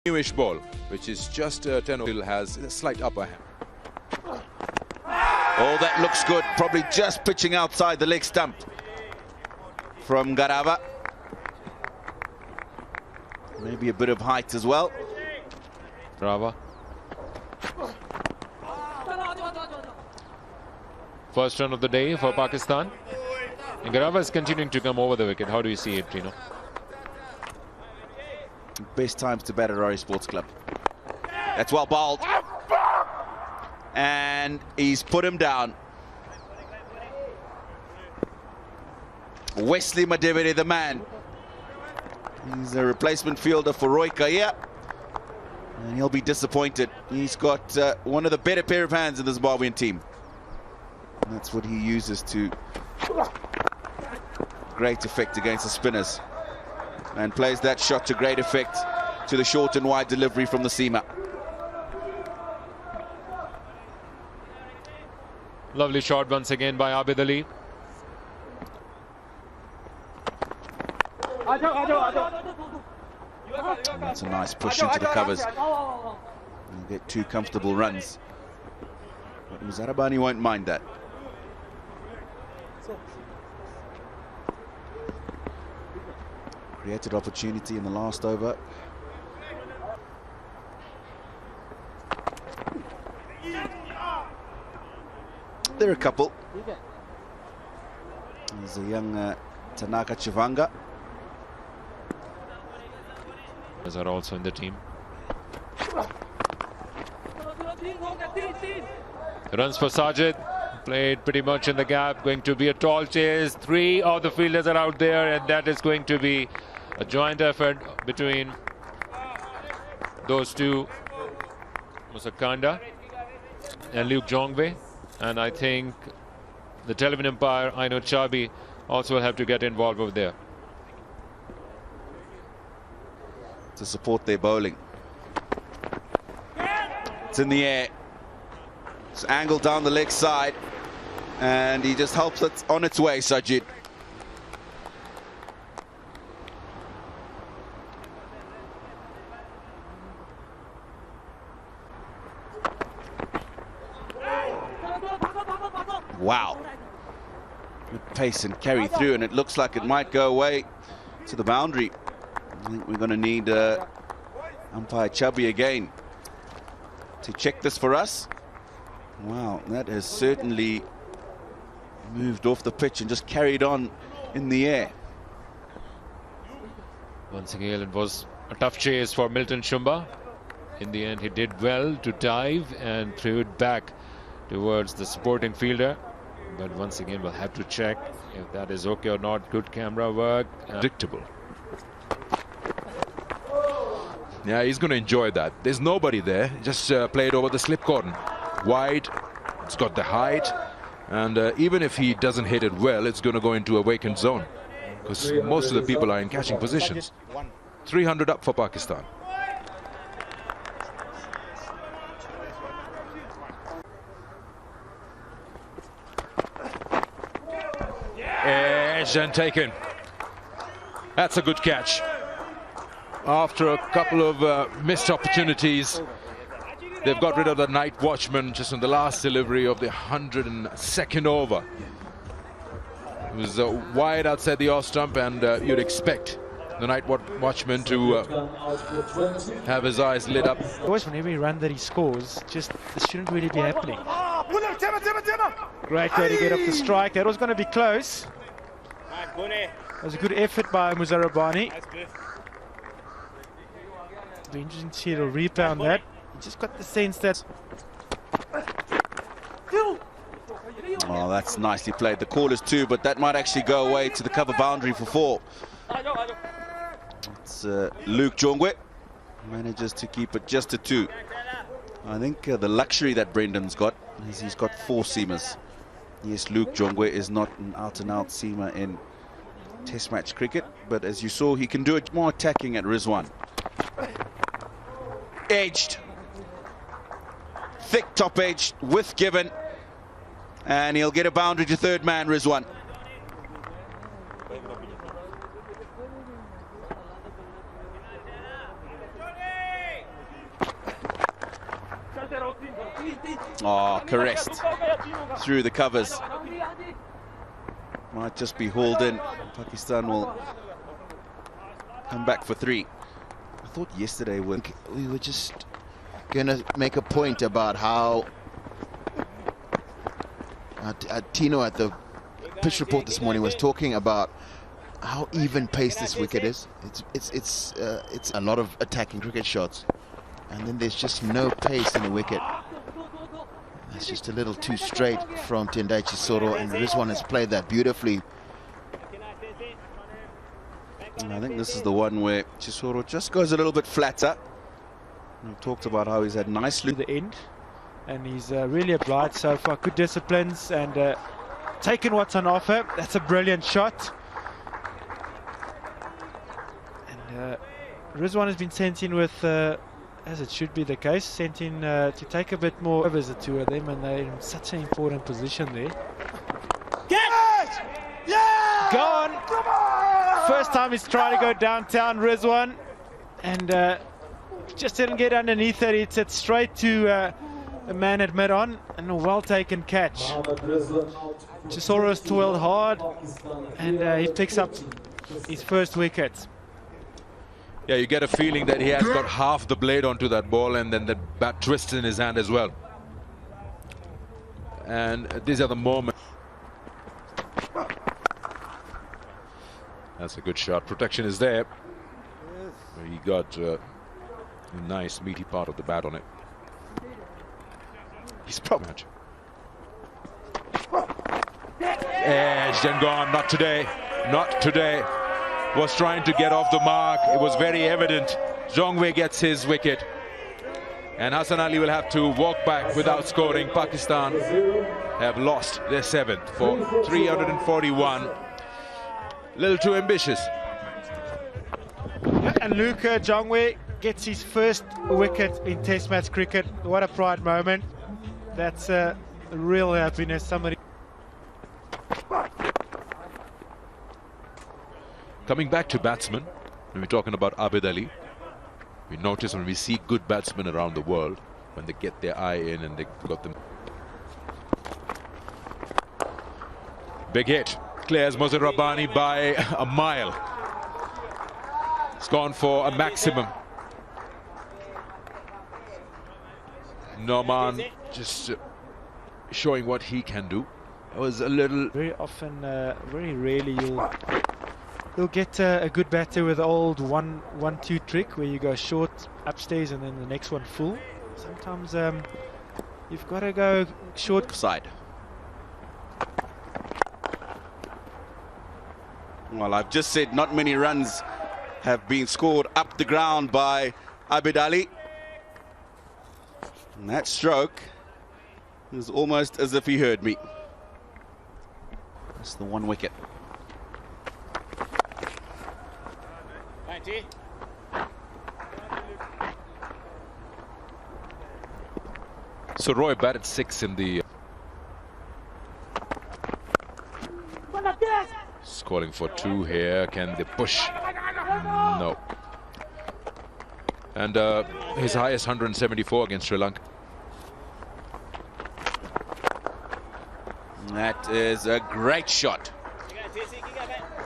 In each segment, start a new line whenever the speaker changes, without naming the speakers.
newish ball, which is just 10 has a slight upper hand.
Oh, that looks good. Probably just pitching outside the leg stump from Garava. Maybe a bit of height as well.
Garava. First run of the day for Pakistan. And Garava is continuing to come over the wicket. How do you see it, Tino?
Best times to bat at Rory Sports Club. That's well bowled. And he's put him down. Wesley Madivide, the man. He's a replacement fielder for Roy Kaya. And he'll be disappointed. He's got one of the better pair of hands in the Zimbabwean team. And that's what he uses to great effect against the spinners. And plays that shot to great effect to the short and wide delivery from the seamer.
Lovely shot once again by Abid Ali.
That's a nice push into the covers. You'll get two comfortable runs. But Zarabani won't mind that. Created opportunity in the last over. There are a couple. There's a young Tanaka Chivanga.
Those are also in the team. Runs for Sajid. Played pretty much in the gap. Going to be a tall chase. Three of the fielders are out there, and that is going to be a joint effort between those two, Musakanda and Luke Jongwe. And I think the television umpire, Aino Chabi, also will have to get involved over there
to support their bowling. It's in the air. It's angled down the leg side. And he just helps it on its way, Sajid. Wow. Good pace and carry through, and it looks like it might go away to the boundary. I think we're going to need umpire Chubby again to check this for us. Wow, that has certainly moved off the pitch and just carried on in the air.
Once again, it was a tough chase for Milton Shumba. In the end, he did well to dive and threw it back towards the supporting fielder. But once again, we'll have to check if that is okay or not. Good camera work.
Predictable. Yeah, he's going to enjoy that. There's nobody there. Just played over the slip cordon. Wide. It's got the height. And even if he doesn't hit it well, it's going to go into a vacant zone. Because most of the people are in catching positions. 300 up for Pakistan. Edge and taken. That's a good catch. After a couple of missed opportunities, they've got rid of the night watchman just in the last delivery of the 102nd over. It was wide outside the off stump, and you'd expect the night watchman to have his eyes lit up.
Always, when every run that he scores, just this shouldn't really be happening. Great way to get off the strike. That was going to be close. That was a good effort by Muzarabani. Be interesting to see it rebound that. You just got the sense that.
Oh, that's nicely played. The call is 2, but that might actually go away to the cover boundary for 4. It's Luke Jongwe manages to keep it just a 2. I think the luxury that Brendan's got is he's got 4 seamers. Yes, Luke Jongwe is not an out-and-out seamer in Test match cricket, but as you saw, he can do it more attacking at Rizwan. Edged. Thick top edge with Given. And he'll get a boundary to third man, Rizwan. Oh, caressed through the covers. Might just be hauled in. Pakistan will come back for 3. I thought yesterday we were just
going to make a point about how Tino at the pitch report this morning was talking about how even paced this wicket is. It's a lot of attacking cricket shots, and then there's just no pace in the wicket. It's just a little too straight from Tendai Chisoro, and Rizwan has played that beautifully.
And I think this is the one where Chisoro just goes a little bit flatter. We've talked about how he's had nice
to the end, and he's really obliged so far. Good disciplines and taken what's on offer. That's a brilliant shot. And Rizwan has been sent in with, as it should be the case, sent in to take a bit more overs, the two of them, and they're in such an important position there. Go on! First time he's trying to go downtown, Rizwan, and just didn't get underneath it. It's it straight to a man at mid-on, and a well-taken catch. Chisoro's toiled hard, and he picks up his first wicket.
Yeah, you get a feeling that he has got half the blade onto that ball, and then the bat twists in his hand as well. And these are the moments. That's a good shot. Protection is there. He got a nice meaty part of the bat on it. He's probably edged and gone. Not today. Not today. Was trying to get off the mark. It was very evident. Jongwei gets his wicket, and Hassan Ali will have to walk back without scoring. Pakistan have lost their 7th for 341. A little too ambitious.
And Luka Jongwei gets his first wicket in Test match cricket. What a pride moment. That's a real happiness. Somebody
coming back to batsmen, when we're talking about Abid Ali, we notice when we see good batsmen around the world, when they get their eye in and they got them. Big hit. Clears Mohsin Rabbani by a mile. It's gone for a maximum. Noman just showing what he can do. It was a little...
Very often, very rarely you'll get a good batter with the old 1-1-2 trick where you go short upstairs and then the next one full. Sometimes you've got to go short
side. Well, I've just said not many runs have been scored up the ground by Abid Ali. And that stroke is almost as if he heard me. That's the 1 wicket.
So Roy batted 6 in the... Calling for 2 here. Can they push? No. And his highest 174 against Sri Lanka.
That is a great shot.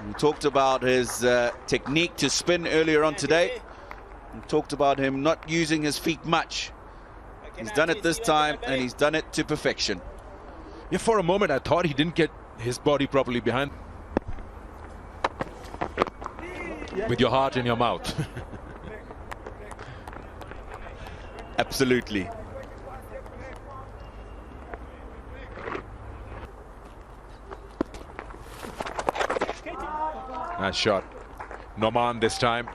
We talked about his technique to spin earlier on today. We talked about him not using his feet much. He's done it this time, and he's done it to perfection.
Yeah, for a moment I thought he didn't get his body properly behind. With your heart in your mouth.
Absolutely.
Nice shot. Noman this time.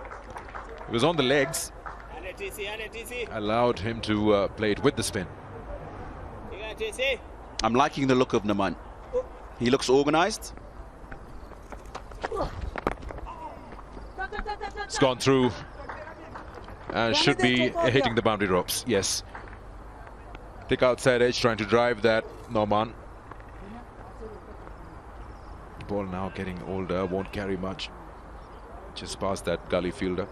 It was on the legs. Allowed him to play it with the spin.
I'm liking the look of Noman. He looks organized.
It's gone through. Should be hitting the boundary ropes. Yes. Thick outside edge, trying to drive that. Noman. Ball now getting older, won't carry much. Just past that gully fielder.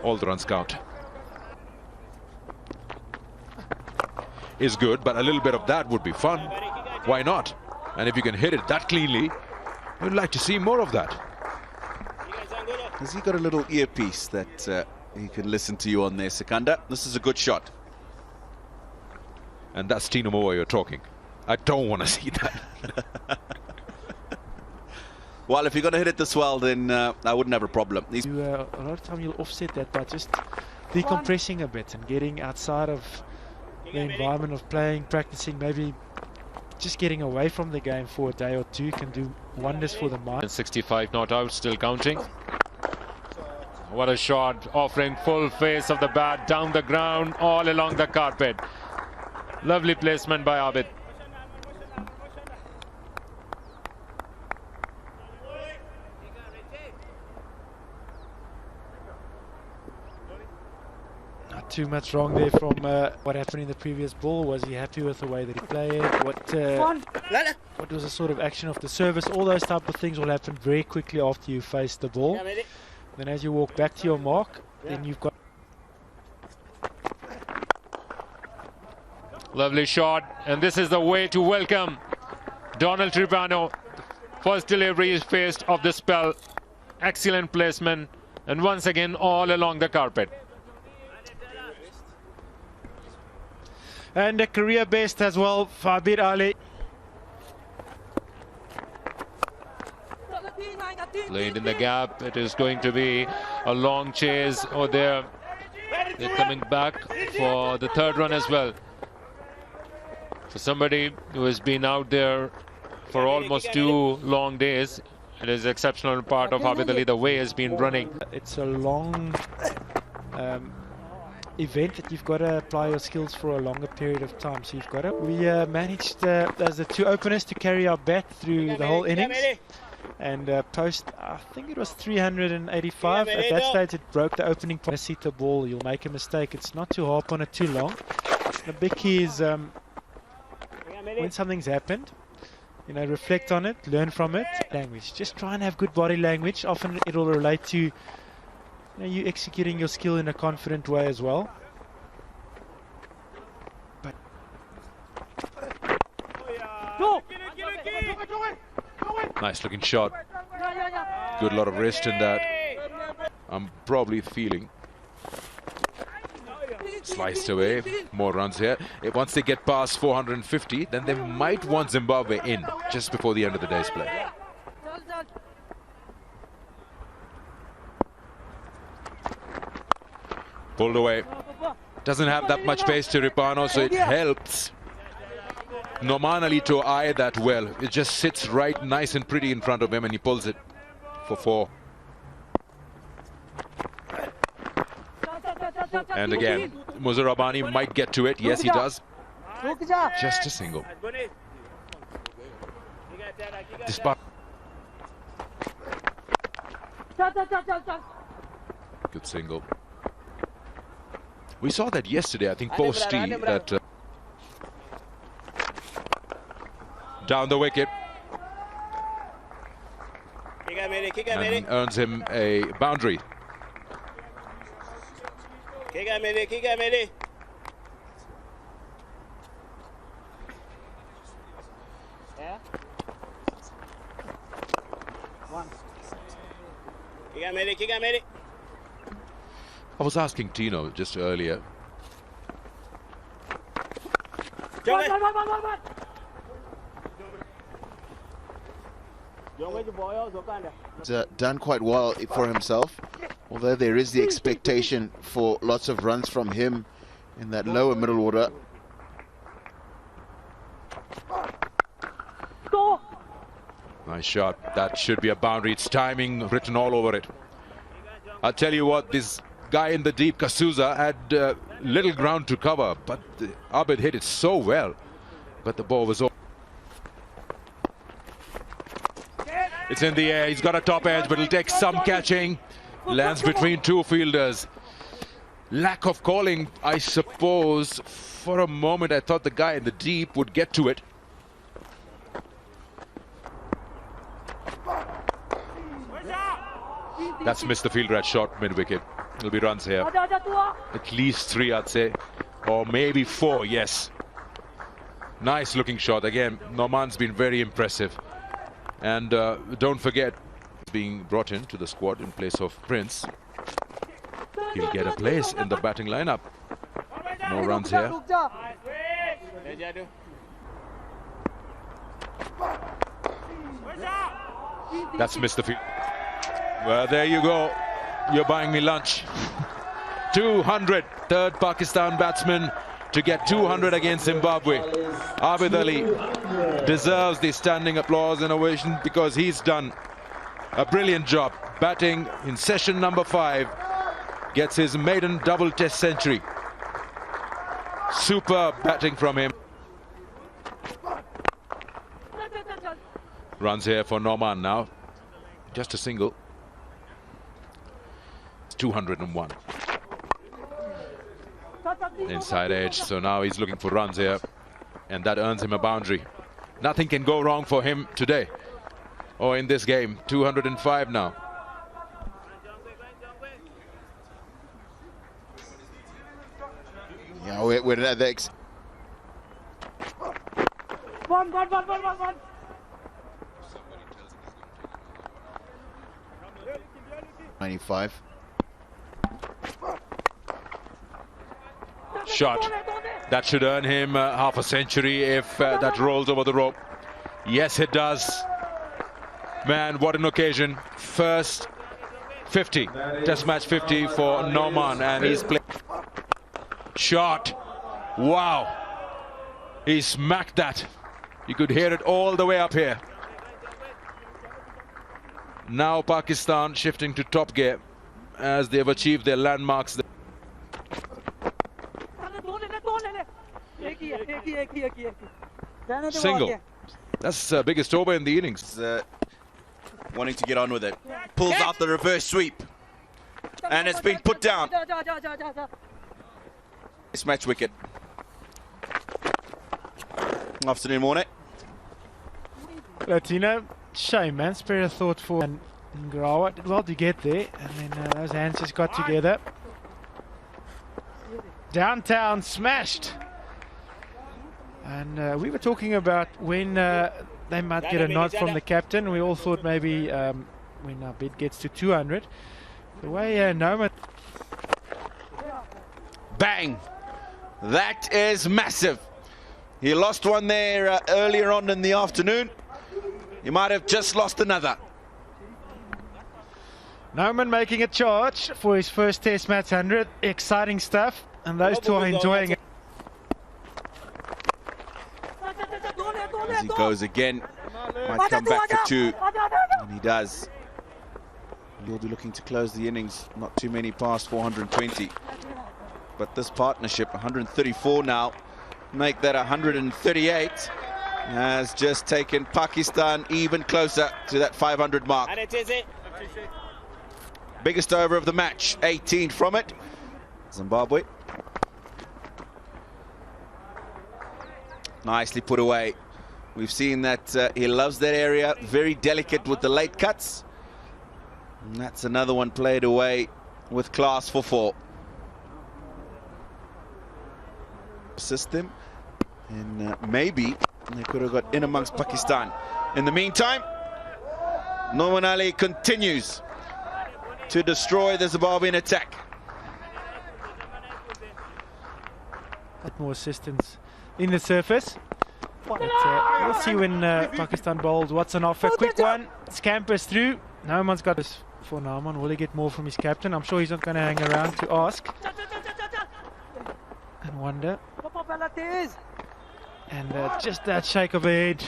All the runs count. is good, but a little bit of that would be fun. Why not? And if you can hit it that cleanly, you'd like to see more of that.
Has he got a little earpiece that he can listen to you on there, Sikandar? This is a good shot.
And that's Tino Moa you're talking. I don't want to see that.
Well, if you're going to hit it this well, then I wouldn't have a problem.
A lot of time you'll offset that by just decompressing a bit and getting outside of the environment of playing, practicing, maybe just getting away from the game for a day or two can do wonders for the mind.
65 not out, still counting. What a shot, offering full face of the bat down the ground, all along the carpet. Lovely placement by Abid.
Not too much wrong there from what happened in the previous ball. Was he happy with the way that he played? What was the sort of action of the service? All those type of things will happen very quickly after you face the ball. Then as you walk back to your mark, then you've got...
Lovely shot, and this is the way to welcome Donald Tribano. First delivery is faced of the spell. Excellent placement, and once again all along the carpet.
And a career best as well for Abid Ali.
Played in the gap. It is going to be a long chase. Oh, they're coming back for the third run as well. For somebody who has been out there for almost 2 long days, it is exceptional part of Abid Ali, the way he has been running.
It's a long event that you've got to apply your skills for a longer period of time. So you've got to... We managed as the 2 openers to carry our bat through the whole innings. And post, I think it was 385. At that stage, it broke the opening point. Hit the ball, you'll make a mistake. It's not to harp on it too long. The big key is when something's happened, you know, reflect on it, learn from it. Language. Just try and have good body language. Often it'll relate to you executing your skill in a confident way as well. But
Nice looking shot. Good lot of wrist in that. I'm probably feeling. Sliced away. More runs here. Once they get past 450, then they might want Zimbabwe in just before the end of the day's play. Pulled away. Doesn't have that much pace to Ripano, so it helps Nomanali to eye that well. It just sits right nice and pretty in front of him, and he pulls it for 4. And again, Muzarabani might get to it. Yes, he does. Just a single. Despite good single. We saw that yesterday, I think, post-tee, that down the wicket, and earns him a boundary. I was asking Tino just earlier.
He's done quite well for himself, although there is the expectation for lots of runs from him in that lower middle order.
Nice shot. That should be a boundary. It's timing written all over it. I'll tell you what, this guy in the deep, Kasuza, had little ground to cover, but Abid hit it so well. But the ball was over. It's in the air. He's got a top edge, but it'll take some catching. Lands between 2 fielders. Lack of calling, I suppose. For a moment, I thought the guy in the deep would get to it. That's missed the fielder at short mid-wicket. There'll be runs here. At least 3, I'd say. Or maybe 4, yes. Nice looking shot. Again, Norman's been very impressive. And don't forget, being brought into the squad in place of Prince. He'll get a place in the batting lineup. No runs here. That's missed the field. Well, there you go. You're buying me lunch. 200. Third Pakistan batsman to get 200 against Zimbabwe. Abid Ali deserves the standing applause and ovation because he's done a brilliant job. Batting in session number 5. Gets his maiden double test century. Superb batting from him. Runs here for Norman now. Just a single. It's 201. Inside edge, so now he's looking for runs here. And that earns him a boundary. Nothing can go wrong for him today. Or in this game. 205 now.
Yeah, we're at the...
One.
95.
Shot. That should earn him half a century if that rolls over the rope. Yes, it does. Man, what an occasion. First 50. Test match 50 for Norman, and he's played. Shot. Wow. He smacked that. You could hear it all the way up here. Now Pakistan shifting to top gear as they've achieved their landmarks. Single. That's the biggest over in the innings.
Wanting to get on with it. Pulls out the reverse sweep. And it's been put down. This match wicket. Afternoon, morning.
Latino, shame, man. Spirit of thought for and Grawa did well to get there, and then those hands just got together. Downtown smashed. And we were talking about when they might get a nod from the captain. We all thought maybe when our bid gets to 200. The way Noma.
Bang! That is massive. He lost one there earlier on in the afternoon. He might have just lost another.
Noman making a charge for his first Test match 100. Exciting stuff, and those two are enjoying it.
As he goes again, might come back for 2, and he does. He'll be looking to close the innings, not too many past 420. But this partnership, 134 now, make that 138, has just taken Pakistan even closer to that 500 mark. And it is it. Biggest over of the match, 18 from it. Zimbabwe. Nicely put away. We've seen that he loves that area, very delicate with the late cuts. And that's another one played away with class for 4. System, and maybe they could have got in amongst Pakistan. In the meantime, Norman Ali continues to destroy the Zimbabwean attack.
More assistance in the surface. But, we'll see when Pakistan bowls. Watson off a quick one, scampers through. Norman's got this for Norman. Will he get more from his captain? I'm sure he's not going to hang around to ask and wonder. And just that shake of the head.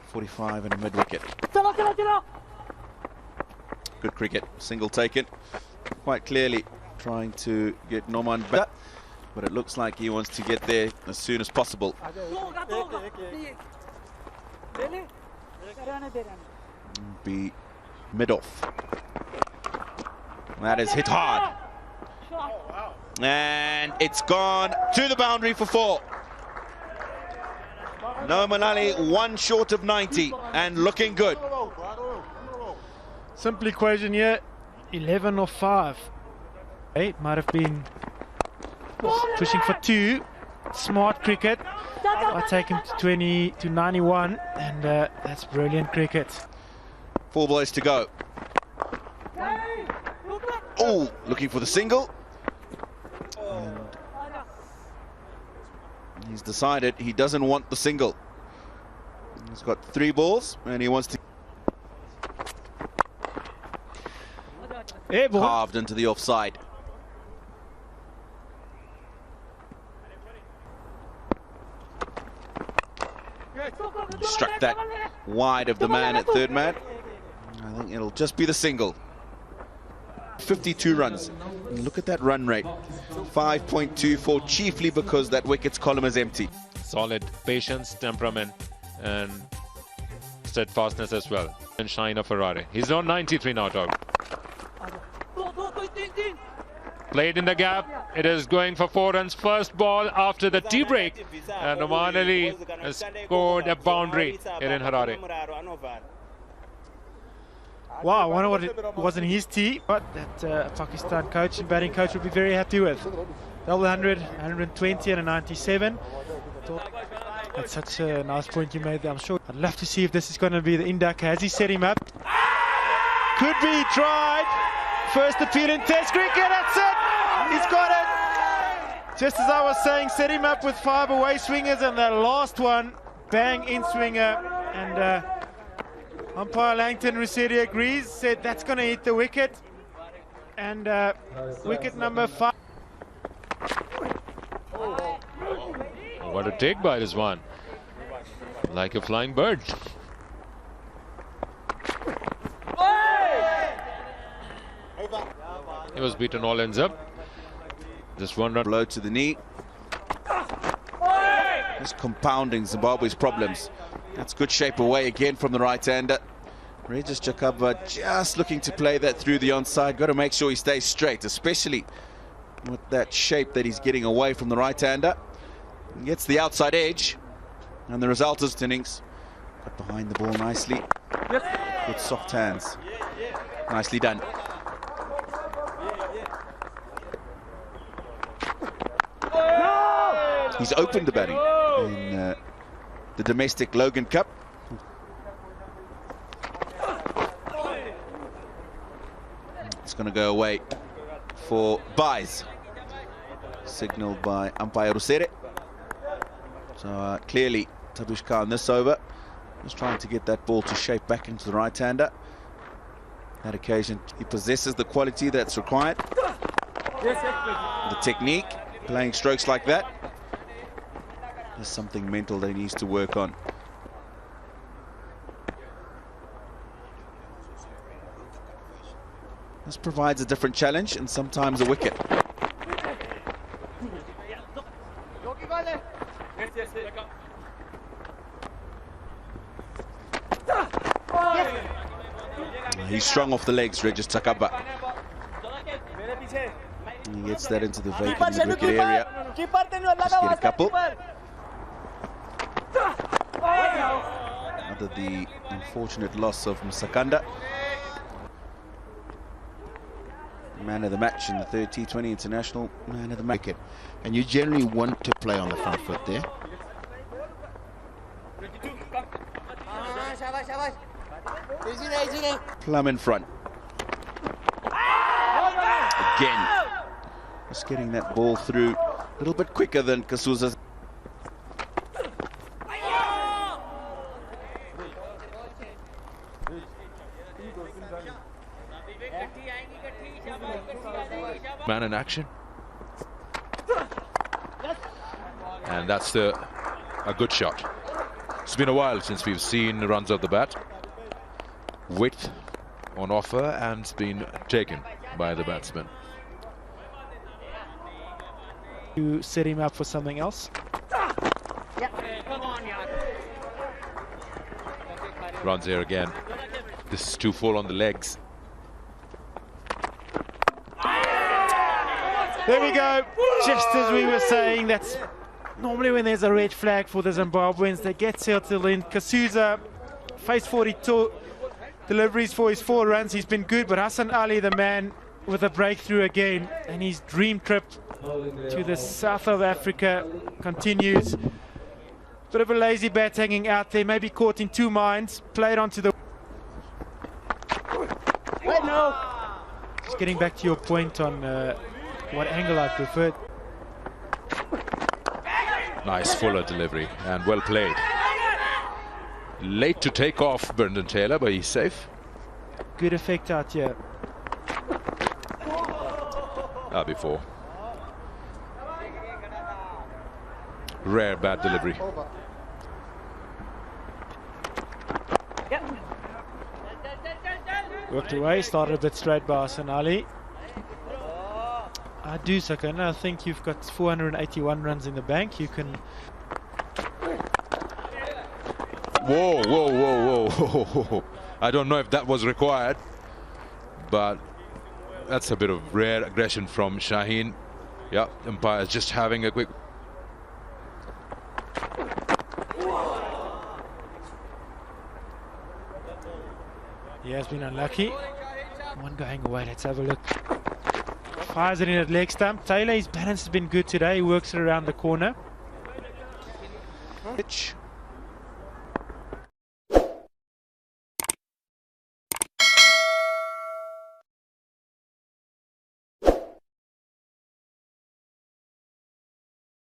45 and a mid-wicket. Good cricket, single taken. Quite clearly trying to get Norman back, but it looks like he wants to get there as soon as possible. Be mid-off. That is hit hard. And it's gone to the boundary for 4. Norman Ali 1 short of 90 and looking good.
Simple equation here, 11 or 5. It might have been pushing for 2. smart cricket. I take him to 20 to 91, and that's brilliant cricket.
4 boys to go. Oh, looking for the single. And he's decided he doesn't want the single. He's got 3 balls and he wants to carved into the offside. Struck that wide of the man at third man. I think it'll just be the single. 52 runs. Look at that run rate. 5.24, chiefly because that wicket's column is empty.
Solid patience, temperament, and steadfastness as well. And shine of Ferrari. He's on 93 not out. Played in the gap. It is going for 4 runs. First ball after the tea break. And Oman Ali has scored a boundary here in Harare.
Wow, I wonder what it wasn't his tee, but that Pakistan coach and batting coach would be very happy with. Double 100, 120 and a 97. That's such a nice point you made there. I'm sure I'd love to see if this is going to be the inducker. Has he set him up? Could be tried. First appeal in Test cricket. That's it. He's got it. Just as I was saying, set him up with 5 away swingers, and the last one, bang in swinger. And umpire Langton Rusedi agrees, said that's going to hit the wicket. And wicket number 5.
What a take by this one. Like a flying bird. He was beaten all ends up. Just 1 run.
Blow to the knee. Just compounding Zimbabwe's problems. That's good shape away again from the right-hander. Regis Jakaba just looking to play that through the onside. Got to make sure he stays straight, especially with that shape that he's getting away from the right-hander. Gets the outside edge, and the result is innings. Got behind the ball nicely. With soft hands. Nicely done. He's opened the batting in the domestic Logan Cup. It's going to go away for buys. Signalled by umpire Rusedi. So clearly Tabush Khan this over was trying to get that ball to shape back into the right-hander. That occasion he possesses the quality that's required. The technique, playing strokes like that. There's something mental that he needs to work on. This provides a different challenge and sometimes a wicket. He's strong off the legs, Regis Jakaba. He gets that into the vacant mid-wicket area. Just get a couple. Another the unfortunate loss of Msakanda. Man of the match in the third T20 International. Man of the match.
And you generally want to play on the front foot there.
Plum in front. Again. Just getting that ball through a little bit quicker than Kasuza's.
Man in action. And that's a good shot. It's been a while since we've seen runs off the bat. Width on offer and it's been taken by the batsman.
You set him up for something else.
Runs here again. This is too full on the legs.
There we go. Just as we were saying, that's normally when there's a red flag for the Zimbabweans. They get settled in. Kasuza faced 42 deliveries for his 4 runs. He's been good, but Hassan Ali, the man with a breakthrough again, and his dream trip to the south of Africa continues. Bit of a lazy bat hanging out there, maybe caught in two minds, played onto the... Just getting back to your point on what angle I preferred.
Nice fuller delivery and well played. Late to take off Brendan Taylor, but he's safe.
Good effect out here.
Before. Rare bad delivery.
Worked away, started a bit straight by Hassan Ali. I do, Sakana. I think you've got 481 runs in the bank. You can...
Whoa, whoa, whoa, whoa, whoa. I don't know if that was required, but that's a bit of rare aggression from Shaheen. Yeah, umpire's just having a quick...
He has been unlucky. One going away, let's have a look. Fires it in at leg stump. Taylor, his balance has been good today. He works it around the corner.
Pitch.